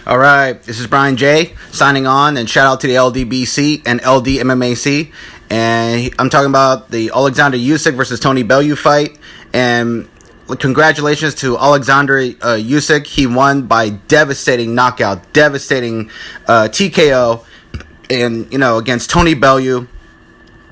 All right, this is Brian J. signing on, and shout out to the LDBC and LDMMAC. And I'm talking about the Oleksandr Usyk versus Tony Bellew fight. And congratulations to Oleksandr Usyk. He won by devastating knockout, devastating TKO, and against Tony Bellew.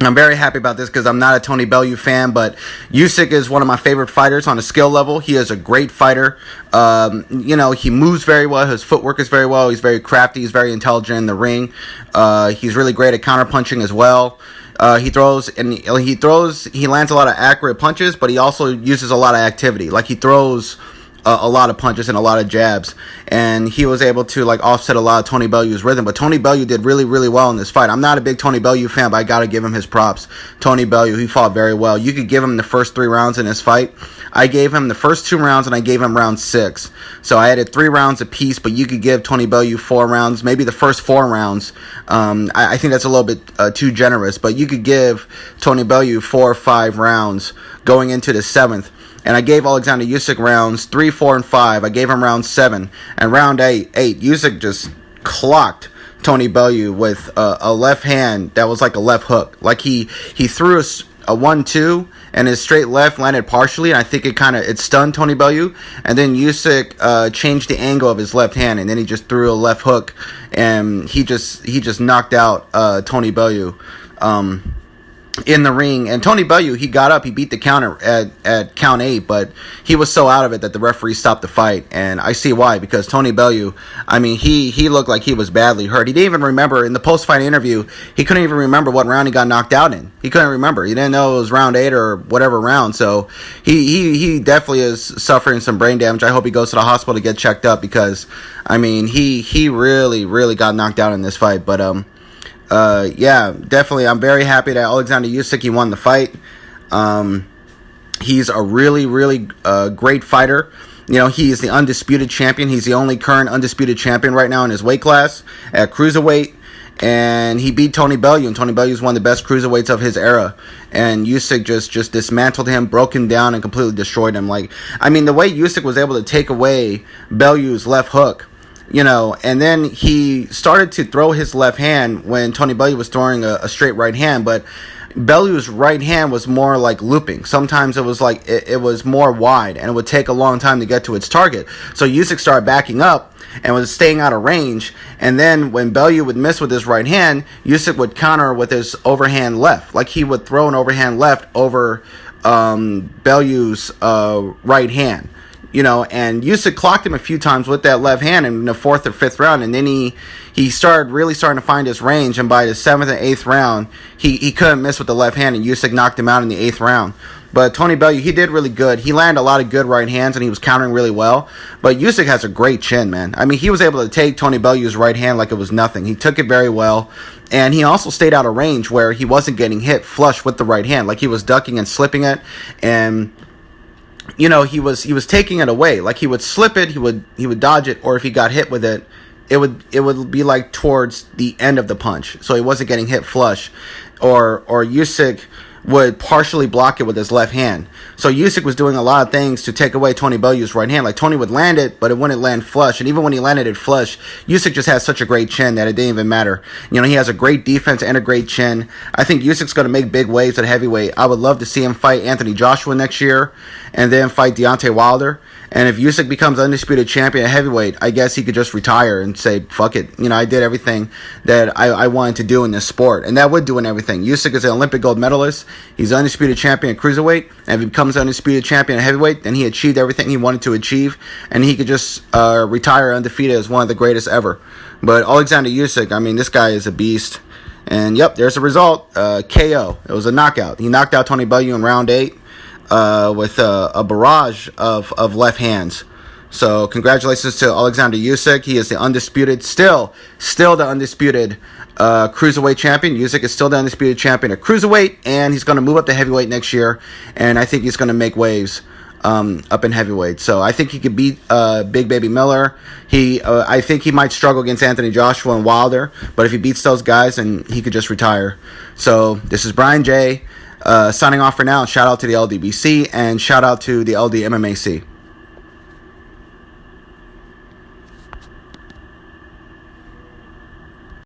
I'm very happy about this because I'm not a Tony Bellew fan, but Usyk is one of my favorite fighters on a skill level. He is a great fighter. He moves very well. His footwork is very well. He's very crafty. He's very intelligent in the ring. He's really great at counterpunching as well. He lands a lot of accurate punches, but he also uses a lot of activity. Like he throws a lot of punches and a lot of jabs, and he was able to offset a lot of Tony Bellew's rhythm. But Tony Bellew did really, really well in this fight. I'm not a big Tony Bellew fan, but I gotta give him his props. Tony Bellew, he fought very well. You could give him the first 3 rounds in this fight. I gave him the first 2 rounds, and I gave him round 6. So I added 3 rounds apiece, but you could give Tony Bellew 4 rounds, maybe the first 4 rounds. I think that's a little bit too generous, but you could give Tony Bellew 4 or 5 rounds going into the 7th. And I gave Oleksandr Usyk rounds 3, 4, and 5. I gave him round 7. And round 8, Usyk just clocked Tony Bellew with a left hand that was like a left hook. Like he threw a 1-2, and his straight left landed partially, and I think it stunned Tony Bellew. And then Usyk changed the angle of his left hand, and then he just threw a left hook, and he just knocked out Tony Bellew in the ring. And Tony Bellew, he got up, he beat the counter at count 8, but he was so out of it that the referee stopped the fight. And I see why, because Tony Bellew, he looked like he was badly hurt. He didn't even remember, in the post-fight interview, he couldn't even remember what round he got knocked out in. He couldn't remember. He didn't know it was round 8 or whatever round. So he definitely is suffering some brain damage. I hope he goes to the hospital to get checked up, because he really, really got knocked out in this fight. But definitely, I'm very happy that Oleksandr Usyk, he won the fight. He's a really, really great fighter. He is the undisputed champion. He's the only current undisputed champion right now in his weight class at cruiserweight. And he beat Tony Bellew, and Tony Bellew is one of the best cruiserweights of his era. And Usyk just dismantled him, broke him down, and completely destroyed him. The way Usyk was able to take away Bellew's left hook, and then he started to throw his left hand when Tony Bellew was throwing a straight right hand, but Bellew's right hand was more like looping. Sometimes it was it was more wide, and it would take a long time to get to its target. So Usyk started backing up and was staying out of range, and then when Bellew would miss with his right hand, Usyk would counter with his overhand left. Like he would throw an overhand left over Bellew's right hand. And Usyk clocked him a few times with that left hand in the 4th or 5th round, and then he started to find his range, and by the 7th and 8th round, he couldn't miss with the left hand, and Usyk knocked him out in the 8th round. But Tony Bellew, he did really good. He landed a lot of good right hands, and he was countering really well. But Usyk has a great chin, man. He was able to take Tony Bellew's right hand like it was nothing. He took it very well, and he also stayed out of range where he wasn't getting hit flush with the right hand. Like he was ducking and slipping it, and he was taking it away. Like he would slip it, he would dodge it, or if he got hit with it, it would be towards the end of the punch, so he wasn't getting hit flush. Or Usyk would partially block it with his left hand. So Usyk was doing a lot of things to take away Tony Bellew's right hand. Like Tony would land it, but it wouldn't land flush. And even when he landed it flush, Usyk just has such a great chin that it didn't even matter. He has a great defense and a great chin. I think Usyk's going to make big waves at heavyweight. I would love to see him fight Anthony Joshua next year, and then fight Deontay Wilder. And if Usyk becomes undisputed champion at heavyweight, I guess he could just retire and say, fuck it. I did everything that I wanted to do in this sport. And that would do in everything. Usyk is an Olympic gold medalist. He's undisputed champion at cruiserweight. And if he becomes undisputed champion at heavyweight, then he achieved everything he wanted to achieve. And he could just retire undefeated as one of the greatest ever. But Oleksandr Usyk, this guy is a beast. And yep, there's the result. KO. It was a knockout. He knocked out Tony Bellew in round 8. With a barrage of left hands. So congratulations to Oleksandr Usyk. He is the undisputed, still the undisputed cruiserweight champion. Usyk is still the undisputed champion at cruiserweight, and he's going to move up to heavyweight next year. And I think he's going to make waves up in heavyweight. So I think he could beat Big Baby Miller. I think he might struggle against Anthony Joshua and Wilder, but if he beats those guys, then he could just retire. So this is Brian J. Signing off for now. Shout out to the LDBC and shout out to the LDMMAC.